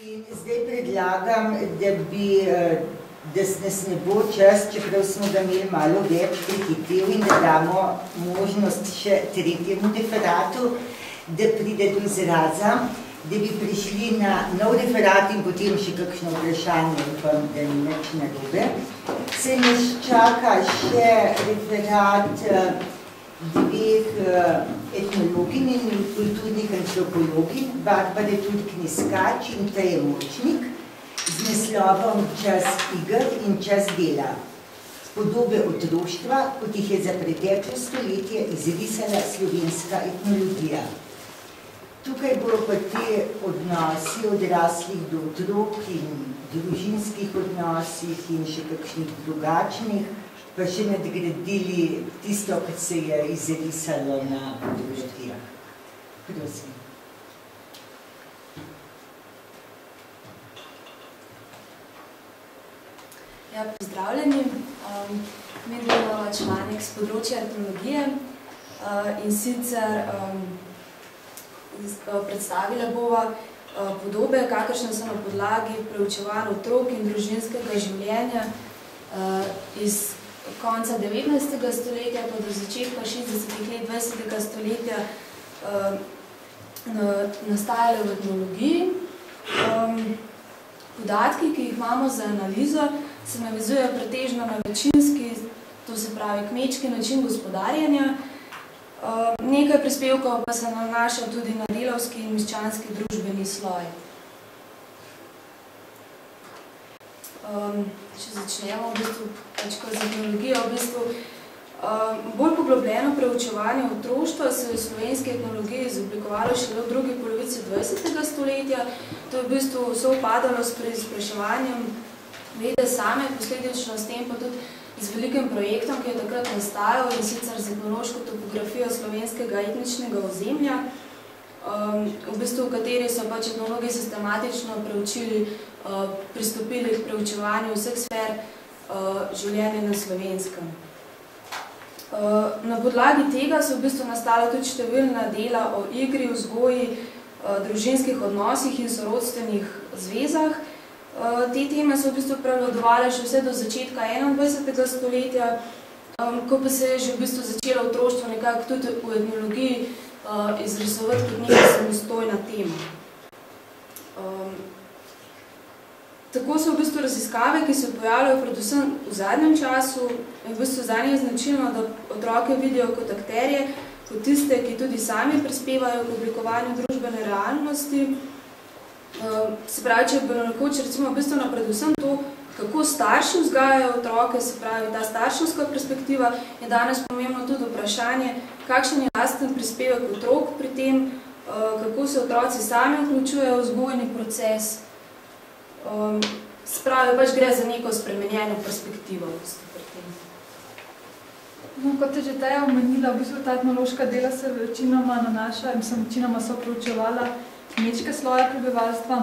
In zdaj predlagam, da nas ne bo čas, čeprav smo ga imeli malo več prehitev in da damo možnost še tretjemu referatu, da pride do izraza, da bi prišli na nov referat in potem še kakšno vprašanje, upam, da ni nič narobe. Se nas čaka še referat dveh etnologin in kulturnih antropologin, Barbare Turkniskač in Teje Močnik, z naslovom Čas iger in čas dela. Podobe otroštva, kot jih je za preteklo stoletje izrisala slovenska etnologija. Tukaj bodo pa te odnosi odraslih do otrok in družinskih odnosih in še kakšnih drugačnih, pa še nadgradili tisto, kar se je izrisalo na fotografijah. Prosim. Ja, pozdravljeni. Mi delamo članek z področja etnologije in sicer predstavila bova podobe, kakršne so na podlagi preučevanja otrok in družinskega življenja iz konca 19. stoletja pa do začetka 60. let 20. stoletja nastajale v etnologiji. Podatki, ki jih imamo za analizo, se navezujejo pretežno na večinski, to se pravi kmečki način gospodarjenja. Nekaj prispevkov pa se nanaša tudi na delavski in meščanski družbeni sloj. Če začnemo v bistvu, z etnologijo, v bistvu bolj poglobljeno preučevanje otroštva se je v slovenski etnologiji izoblikovalo šele v drugi polovici 20. stoletja. To je v bistvu sovpadalo s preizpraševanjem vede same, posledično s tem pa tudi z velikim projektom, ki je takrat nastajal, in sicer z etnološko topografijo slovenskega etničnega ozemlja, v bistvu v kateri so pač etnologi sistematično pristopili k preučevanju vseh sfer življenja na Slovenskem. Na podlagi tega so v bistvu nastala tudi številna dela o igri, vzgoji, družinskih odnosih in sorodstvenih zvezah. Te teme so v bistvu prevladovale še vse do začetka 21. stoletja, ko pa se je že v bistvu začelo otroštvo nekako tudi v etnologiji izrisovati kot neka samostojna tema. Tako so v bistvu raziskave, ki se pojavljajo predvsem v zadnjem času, in v bistvu zanje je značilno, da otroke vidijo kot akterje, kot tiste, ki tudi sami prispevajo k oblikovanju družbene realnosti. Se pravi, če bi nekoč recimo bistveno predvsem to, kako starši vzgajajo otroke, se pravi ta starševska perspektiva, je danes pomembno tudi vprašanje, kakšen je lasten prispevek otrok pri tem, kako se otroci sami vključujejo v vzgojni proces. Se pravi, pač gre za neko spremenjeno perspektivo v bistvu pri tem. No, kot je že Teja omenila, v bistvu ta etnološka dela se večinoma nanaša in večinoma so preučevala kmečke sloje prebivalstva.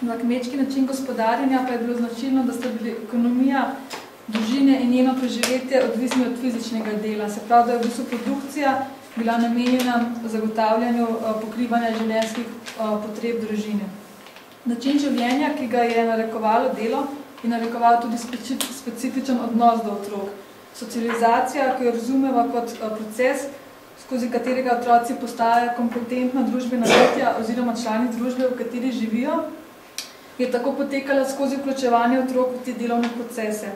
Na kmečki način gospodarjenja pa je bilo značilno, da sta bili ekonomija družine in njeno preživetje odvisni od fizičnega dela. Se pravi, da je v bistvu produkcija bila namenjena zagotavljanju pokrivanja življenjskih potreb družine. Način življenja, ki ga je narekovalo delo, je narekovalo tudi specifičen odnos do otrok. Socializacija, ki jo razumeva kot proces, skozi katerega otroci postajajo kompetentna družbena bitja oziroma člani družbe, v kateri živijo, je tako potekala skozi vključevanje otrok v te delovne procese.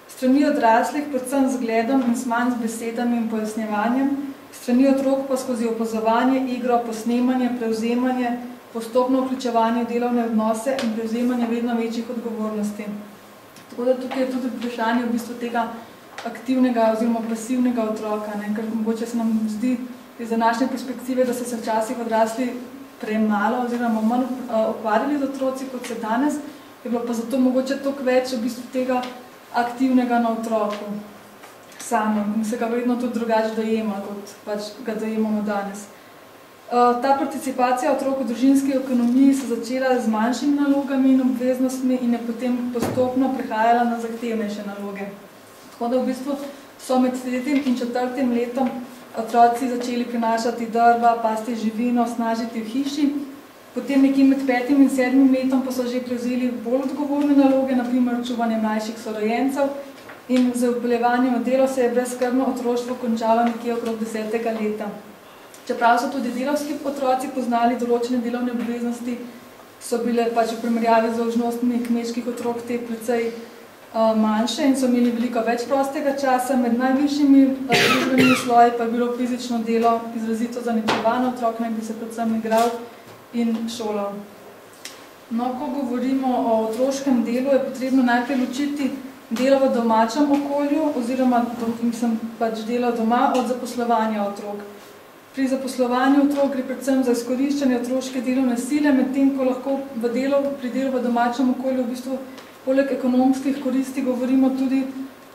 Strani odraslih, predvsem z gledom in manj z besedami in pojasnjevanjem, strani otrok pa skozi opazovanje, igro, posnemanje, prevzemanje, postopno vključevanje v delovne odnose in prevzemanje vedno večjih odgovornosti. Tako da tukaj je tudi vprašanje v bistvu tega aktivnega oziroma pasivnega otroka, ker mogoče se nam zdi iz današnje perspektive, da so se včasih odrasli premalo oziroma manj ukvarjali z otroci, kot se danes, je bilo pa zato mogoče toliko več v bistvu tega aktivnega na otroku samem in se ga verjetno tudi drugače dojema, kot pač ga dojemamo danes. Ta participacija otrok v družinski ekonomiji se začela z manjšimi nalogami in obveznostmi in je potem postopno prehajala na zahtevnejše naloge. Tako da v bistvu so med 3. in 4. letom otroci začeli prinašati drva, pasti živino, snažiti v hiši Potem nekje med 5. in 7. letom pa so že prevzeli bolj odgovorne naloge, naprimer čuvanje mlajših sorojencev, in z vpeljevanjem v delo se je brezskrbno otroštvo končalo nekje okrog 10. leta. Čeprav so tudi delavski otroci poznali določene delovne obveznosti, so bile pač v primerjavi z dolžnostmi kmečkih otrok te precej manjše in so imeli veliko več prostega časa. Med najvišjimi družbenimi sloji pa je bilo fizično delo izrazito zaničevano, otrok naj bi se predvsem igral in šolal. No, ko govorimo o otroškem delu, je potrebno najprej ločiti delo v domačem okolju oziroma pač delo doma od zaposlovanja otrok. Pri zaposlovanju otrok gre predvsem za izkoriščanje otroške delovne sile, medtem ko lahko pri delu v domačem okolju v bistvu poleg ekonomskih koristi govorimo tudi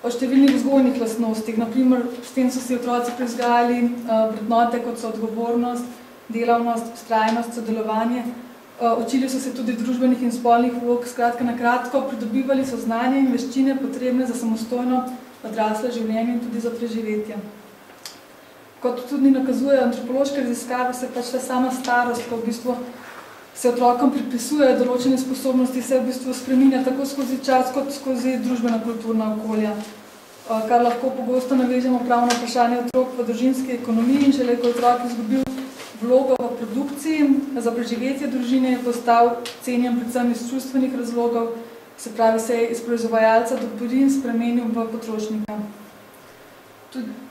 o številnih vzgojnih lastnostih. Naprimer, s tem so si otroci prizgajali vrednote, kot so odgovornost, delavnost, vztrajnost, sodelovanje. Učili so se tudi družbenih in spolnih vlog, skratka na kratko, pridobivali so znanje in veščine potrebne za samostojno odraslo življenje in tudi za preživetje. Kot tudi nakazujejo antropološke raziskave, se pač ta sama starost, ko v bistvu se otrokom pripisujejo določene sposobnosti, se v bistvu spreminja tako skozi čas, kot skozi družbeno-kulturna okolja, kar lahko pogosto navežemo prav na vprašanje otrok v družinski ekonomiji in šele, ko otrok izgubil vlogo v produkciji za preživetje družine, je postal cenjen predvsem iz čustvenih razlogov, se pravi, se je iz proizvajalca doktorin spremenil v potrošnika.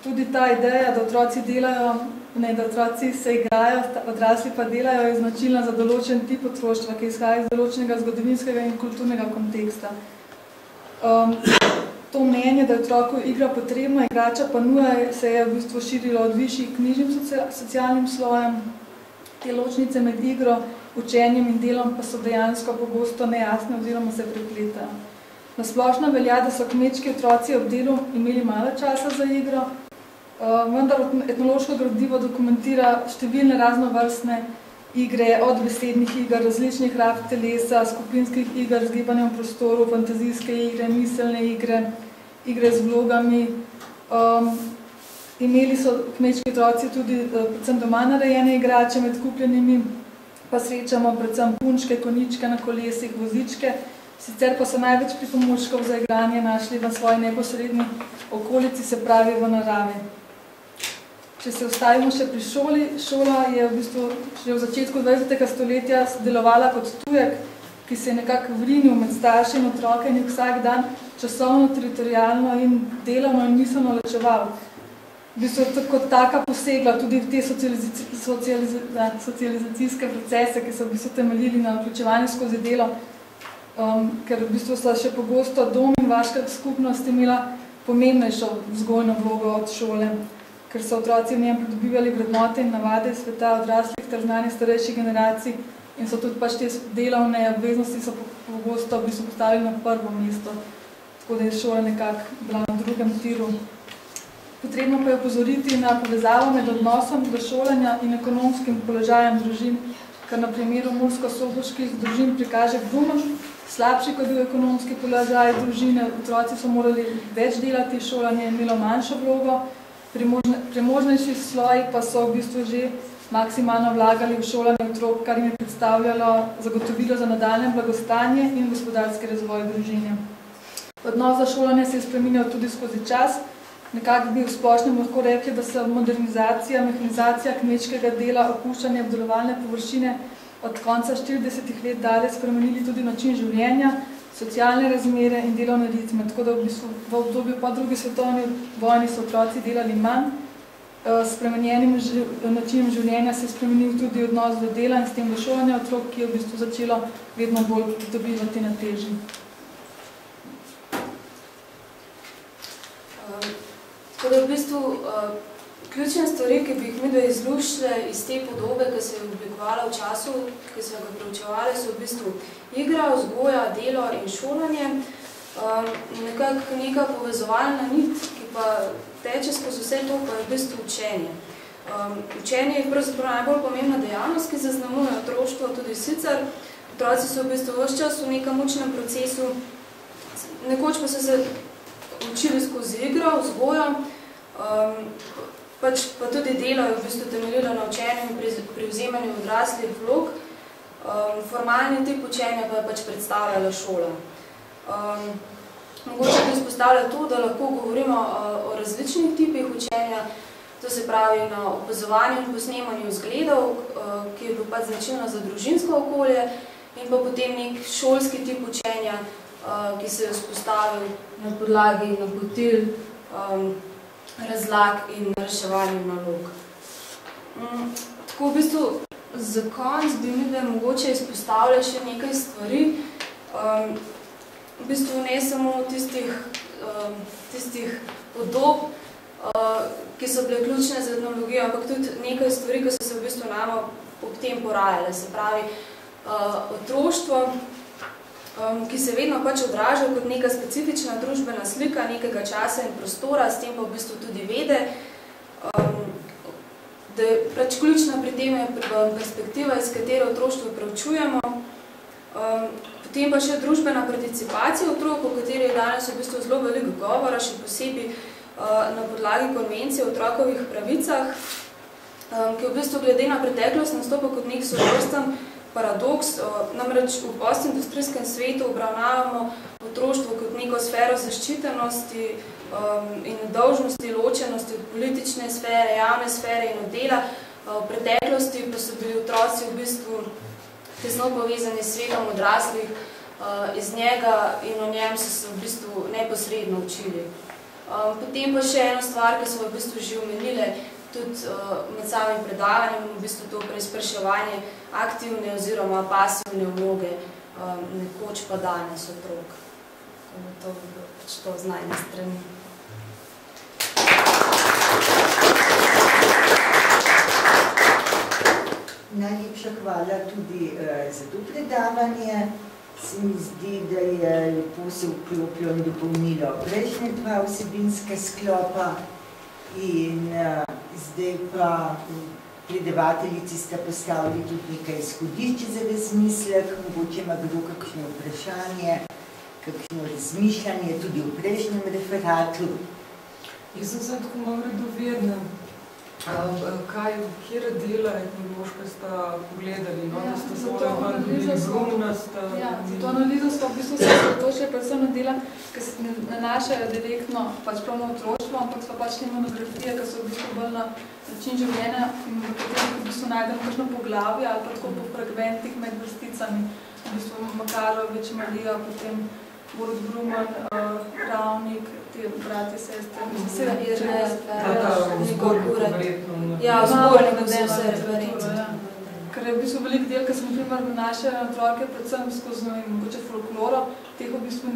Tudi ta ideja, da otroci delajo, da otroci se igrajo, odrasli pa delajo, je značilna za določen tip otroštva, ki izhaja iz določenega zgodovinskega in kulturnega konteksta. To mnenje, da je otroku igra potrebna, igrača pa nuja, se je v bistvu širilo od višjih knjižnim socialnim slojem. Te ločnice med igro, učenjem in delom pa so dejansko pogosto nejasne oziroma se prepletajo. Na splošno velja, da so kmečki otroci ob delu imeli malo časa za igro, vendar etnološko gradivo dokumentira številne raznovrstne igre, od besednih iger, različnih rab telesa, skupinskih iger z gibanjem v prostoru, fantazijske igre, miselne igre, igre z vlogami. Imeli so kmečki otroci tudi predvsem doma narejene igrače, med kupljenimi pa srečamo predvsem punčke, konjičke na kolesih, vozičke, sicer pa so največ pripomočkov za igranje našli v svoji neposredni okolici, se pravi v naravi. Če se ostavimo še pri šoli, šola je v bistvu že v začetku 20. stoletja delovala kot tujek, ki se je nekako vrinil med starše in otroke in vsak dan časovno, teritorijalno in delovno in miselno ločeval. V bistvu je kot taka posegla tudi v te socializacijske procese, ki so v bistvu temeljili na vključevanju skozi delo, ker v bistvu sta še pogosto dom in vaška skupnost imela pomembnejšo vzgojno vlogo od šole, ker so otroci v njem pridobivali vrednote in navade sveta odraslih ter znanje starejših generacij in so tudi pač te delovne obveznosti so pogosto v bistvu postavili na prvo mesto, tako da je šola nekako bila na drugem tiru. Potrebno pa je opozoriti na povezavo med odnosom do šolanja in ekonomskim položajem družin, kar na primeru mursko-soboških družin prikaže Brunoš. Slabši, kot je bil ekonomski položaj družine, otroci so morali več delati, šolanje je imelo manjšo vlogo, premožnejši sloji pa so v bistvu že maksimalno vlagali v šolanje otrok, kar jim je predstavljalo zagotovilo za nadaljnje blagostanje in gospodarski razvoj družine. Odnos za šolanje se je spreminjal tudi skozi čas. Nekako bi v splošnem lahko rekli, da se modernizacija, mehanizacija kmečkega dela, opuščanje obdelovalne površine od konca 40 let dalje spremenili tudi način življenja, socialne razmere in delovne ritme. Tako da v bistvu v obdobju po drugi svetovni vojni so otroci delali manj. S spremenjenim načinom življenja se je spremenil tudi odnos do dela in s tem do šolanja otrok, ki je v bistvu začelo vedno bolj dobivati na teži. Tako da v bistvu ključne stvari, ki bi jih mi izluščili iz te podobe, ki se je oblikovala v času, ki so ga preučevali, so v bistvu igra, vzgoja, delo in šolanje. Nekako neka povezovalna nit, ki pa teče skozi vse to, pa je v bistvu učenje. Učenje je pravzaprav najbolj pomembna dejavnost, ki zaznamuje otroštvo tudi sicer. Otroci so v bistvu ves čas v nekem učnem procesu, nekoč pa so se učili skozi igro, vzgojo, pa tudi delo je v bistvu temeljilo na učenju in pri vzemanju odraslih vlog. Formalni tip učenja pa je pač predstavljala šola. Mogoče bi izpostavljala to, da lahko govorimo o različnih tipih učenja, to se pravi na opazovanju in posnemanju vzgledov, ki je bil pač značilno za družinsko okolje, in pa potem nek šolski tip učenja, ki se je vzpostavil na podlagi napotil, razlag in reševanju nalog. Tako v bistvu za konec bi mi mogoče izpostavljala še nekaj stvari, v bistvu ne samo tistih podob, ki so bile ključne za etnologijo, ampak tudi nekaj stvari, ki so se v bistvu nama ob tem porajale. Se pravi, otroštvo, ki se vedno pač odraža kot neka specifična družbena slika nekega časa in prostora, s tem pa v bistvu tudi vede, da je pač ključna pri tem je perspektiva, iz katere otroštvo preučujemo. Potem pa še družbena participacija otrok, o kateri je danes v bistvu zelo veliko govora, še posebej na podlagi konvencije o otrokovih pravicah, ki v bistvu glede na preteklost nastopa kot nek svojevrsten paradoks. Namreč v postindustrijskem svetu obravnavamo otroštvo kot neko sfero zaščitenosti in nedolžnosti, ločenosti od politične sfere, javne sfere in od dela. V preteklosti pa so bili otroci v bistvu tesno povezani s svetom odraslih, iz njega in o njem so se v bistvu neposredno učili. Potem pa še eno stvar, ki so v bistvu že omenile tudi med samim predavanjem, v bistvu to preizpraševanje aktivne oziroma pasivne vloge, nekoč pa danes otrok. To bi bilo pač to z najne strani. Najlepša hvala tudi za to predavanje. Se mi zdi, da je lepo se vklopilo in dopolnilo prejšnje dva vsebinska sklopa in zdaj pa predavateljici sta postavili tudi nekaj izhodišč za razmislek, mogoče ima kdo kakšno vprašanje, kakšno razmišljanje tudi v prejšnjem referatu. Jaz sem se tako malo radovedna. Kjera dela etnološka sta pogledali, no, da sta svoje bili brumnasta? Ja, za to analizo smo v bistvu se osredotočili predvsem na dela, ki se nanašajo direktno pač prav na otroštvo, ampak so pač te monografije, ki so v bistvu bolj na način življenja in v katerih v bistvu najdemo kakšno poglavje ali pa tako po fragmentih med vrsticami. V bistvu Makarovič, Marija, potem Borut Bruman, Ravnik, te bratje, sestre, Ja, zbornik vse vse referenci. Ker je v bistvu veliko del, ki smo primer nanašali na otroke, predvsem skozi mogoče folkloro, teh v bistvu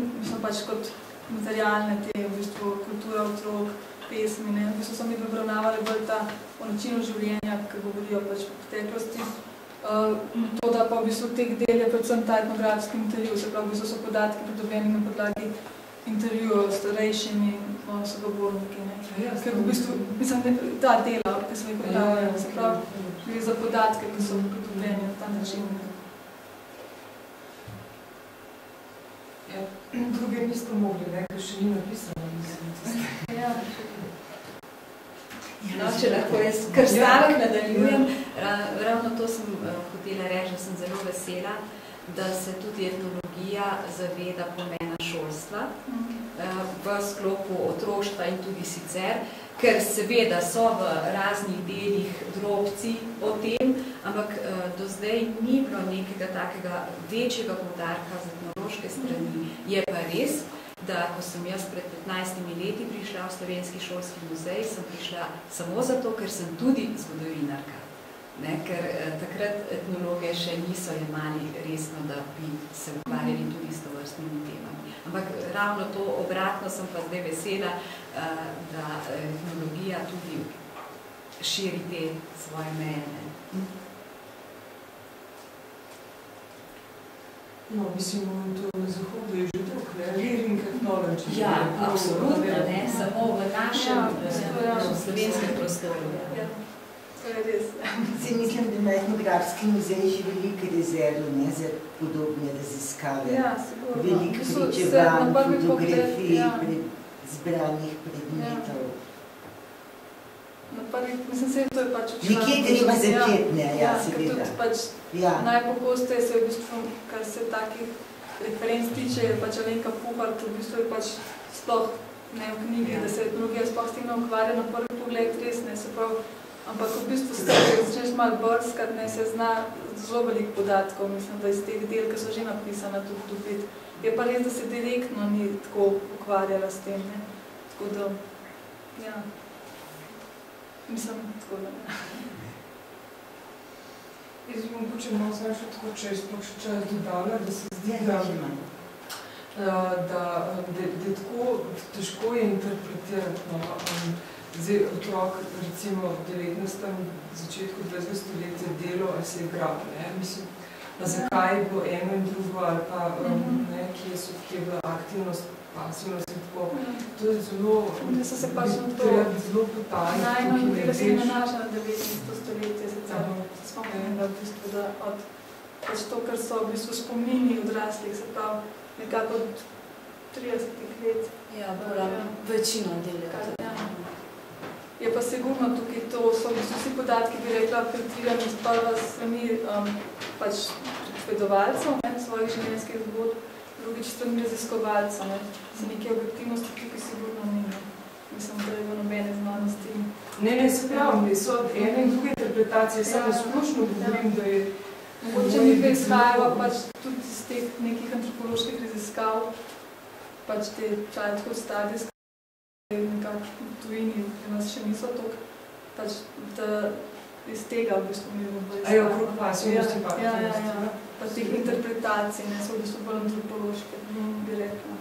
pač kot materialne, te v bistvu kultura otrok, pesmi, ne. V bistvu so mi obravnavali bolj ta o načinu življenja, ki govorijo pač v preteklosti. To, da pa v bistvu teh del je predvsem ta etnografski intervju, se pravi, v bistvu so podatki pridobljeni na podlagi intervjujev s starejšimi sogovorniki, ne. Ker v bistvu, mislim, ta dela, ki smo jih podavljali, se pravi, gre za podatke, ki so pridobljeni na ta način. Ja, druge niste mogli, ne, ker še ni napisano, mislim. Ja. No, če lahko jaz kar stavek nadaljujem, ravno to sem hotela reči, da sem zelo vesela, da se tudi etnologija zaveda pomena šolstva v sklopu otroštva in tudi sicer, ker seveda so v raznih delih drobci o tem, ampak do zdaj ni bilo nekega takega večjega poudarka z etnološke strani. Je pa res, da ko sem jaz pred 15 leti prišla v Slovenski šolski muzej, sem prišla samo zato, ker sem tudi zgodovinarka. Ne, ker takrat etnologe še niso jemali resno, da bi se ukvarjali tudi s tovrstnimi temami. Ampak ravno to obratno sem pa zdaj vesela, da etnologija tudi širi te svoje meje. No, mislim, to na zahodu je že drug, ne, learning technology. Ja, absolutno, ne, samo v našem slovenskem prostoru. Ja, to je res. Se mislim, da ima etnografski muzej že velike rezerve, ne, za podobne raziskave. Ja, sigurno. Veliko pričevanj, fotografij, zbranih predmetov. Mislim, se to je pač učila. Nekje treba začeti, ne, ja, seveda. Ker tudi pač najpogosteje se v bistvu, kar se takih referenc tiče, je pač Alenka Puhar, ki v bistvu je pač sploh ne v knjigi, da se etnologija sploh s tem ne ukvarja na prvi pogled, res ne, se pravi, ampak v bistvu s tem, da začneš malo brskati, ne, se zna zelo veliko podatkov, mislim, da iz teh del, ki so že napisana tudi dobiti. Je pa res, da se direktno ni tako ukvarjala s tem, ne, tako da, ja. Mislim, tako da ne. Jaz bom počela malo še tako, če je sploh še čas dodala, da se zdi, da je tako težko je interpretirati. Zdaj otrok, recimo v 19. začetku 20. stoletja delo ali se igral, ne? Mislim, pa zakaj je bilo eno in drugo ali pa kje je bila aktivnost, pasivnost in tako. To je zelo potajno. Najmanj tega se nanaša na 19. stoletje, spomnim, da v bistvu, da od pač to, kar so v bistvu spomnini odraslih, se pravi nekako od 30 let. Ja, večino delega. Je pa sigurno tukaj to, so vsi podatki, bi rekla, filtrirani z prva strani pač predvedovalcev, svojih življenjskih zgodb, drugič strani raziskovalcev. Se nekaj objektivnosti tukaj sigurno ni. Mislim, da je v nobene znanosti. Ne, se pravim, so ene in druge interpretacije, samo splošno govorim, da je... Mogoče mi pa izhajava pač tudi iz teh nekih antropoloških raziskav, pač te childhood studies, nekako v tujini, pri nas še niso toliko, pač da iz tega v bistvu mi bomo izhajava. A je okrog pasivnosti pa? Ja. Pač teh interpretacij, ne, so v bistvu bolj antropološke, bi rekla.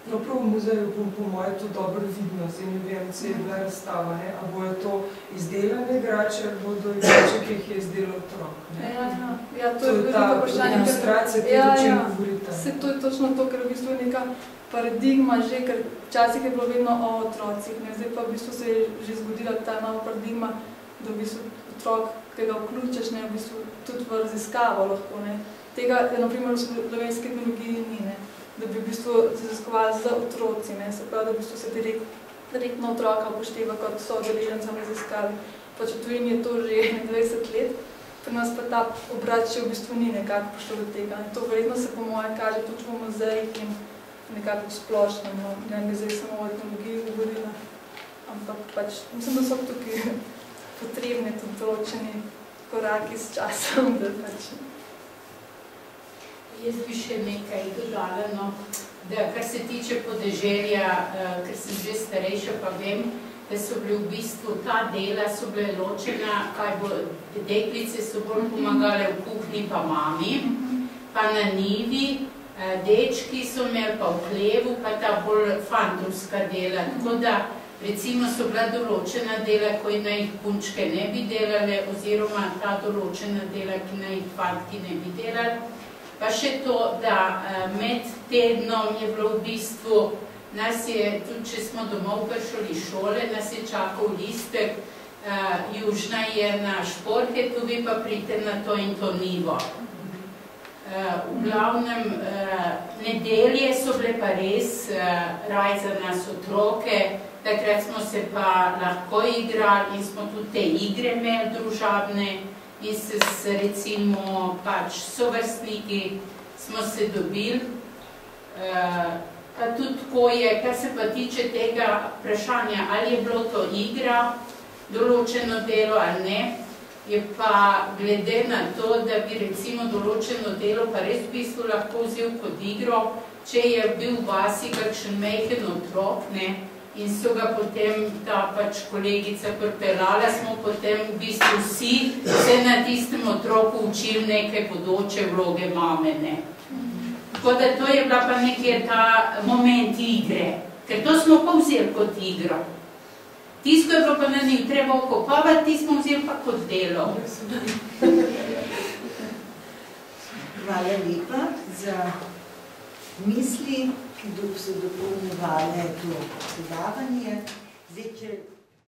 No, prav v muzeju po moje to dobro vidno, zdaj ne vem, se je bila razstava, ne? A bojo to izdelane igrače, ali bodo igrače, ki jih je izdelal otrok, ne? Ja, to je ta demonstracija, ki o čem govorite. Se to je točno to, ker v bistvu je neka paradigma že, ker včasih je bilo vedno o otrocih, ne? Zdaj pa v bistvu se je že zgodila ta nova paradigma, da v bistvu otrok, ki ga vključeš, ne, v bistvu tudi v raziskavo lahko, ne? Tega, na primer, v slovenski etnologiji ni, ne? Da bi v bistvu raziskovali z otroci, ne? Se pravi, da v bistvu se direktno otroka upošteva kot soudeleženca v raziskavi. Pač v tujini je to že 20 let, pri nas pa ta obrat še v bistvu ni nekako pošlo do tega. In to verjetno se po mojem kaže tudi v muzejih in nekako splošno, no, ne bi zdaj samo o etnologiji govorila, ampak pač mislim, da so tukaj potrebne tudi določeni koraki s časom, da pač... Jaz bi še nekaj dodala, no, da kar se tiče podeželja, ker sem že starejša, pa vem, da so bili v bistvu ta dela, so bile ločena, deklice so bolj pomagale v kuhni pa mami, pa na njivi, dečki so imeli pa v hlevu, pa ta bolj fantovska dela, tako da recimo so bila določena dela, ko naj jih punčke ne bi delale, oziroma ta določena dela, ki naj jih fantki ne bi delali. Pa še to, da med tednom je bilo v bistvu, nas je, tudi če smo domov prišli iz šole, nas je čakal listek, južna je na Šporhetu, vi pa pridite na to in to nivo. V glavnem, nedelje so bile pa res raj za nas otroke, takrat smo se pa lahko igrali in smo tudi te igre imeli družabne, in se recimo pač sovrstniki smo se dobili. Pa tudi tako je, kar se pa tiče tega vprašanja, ali je bilo to igra, določeno delo ali ne, je pa glede na to, da bi recimo določeno delo pa res v bistvu lahko vzel kot igro, če je bil v vasi kakšen majhen otrok, ne, in so ga potem ta pač kolegica pripeljala, smo potem v bistvu vsi se na tistem otroku učili neke bodoče vloge mame, ne. Tako da to je bila pa nekje ta moment igre, ker to smo pa vzeli kot igro. Tisto je bilo pa na njih treba okopavati, ti smo vzeli pa kot delo. Hvala lepa za misli, ki so dopolnjevale to predavanje. Zdaj, če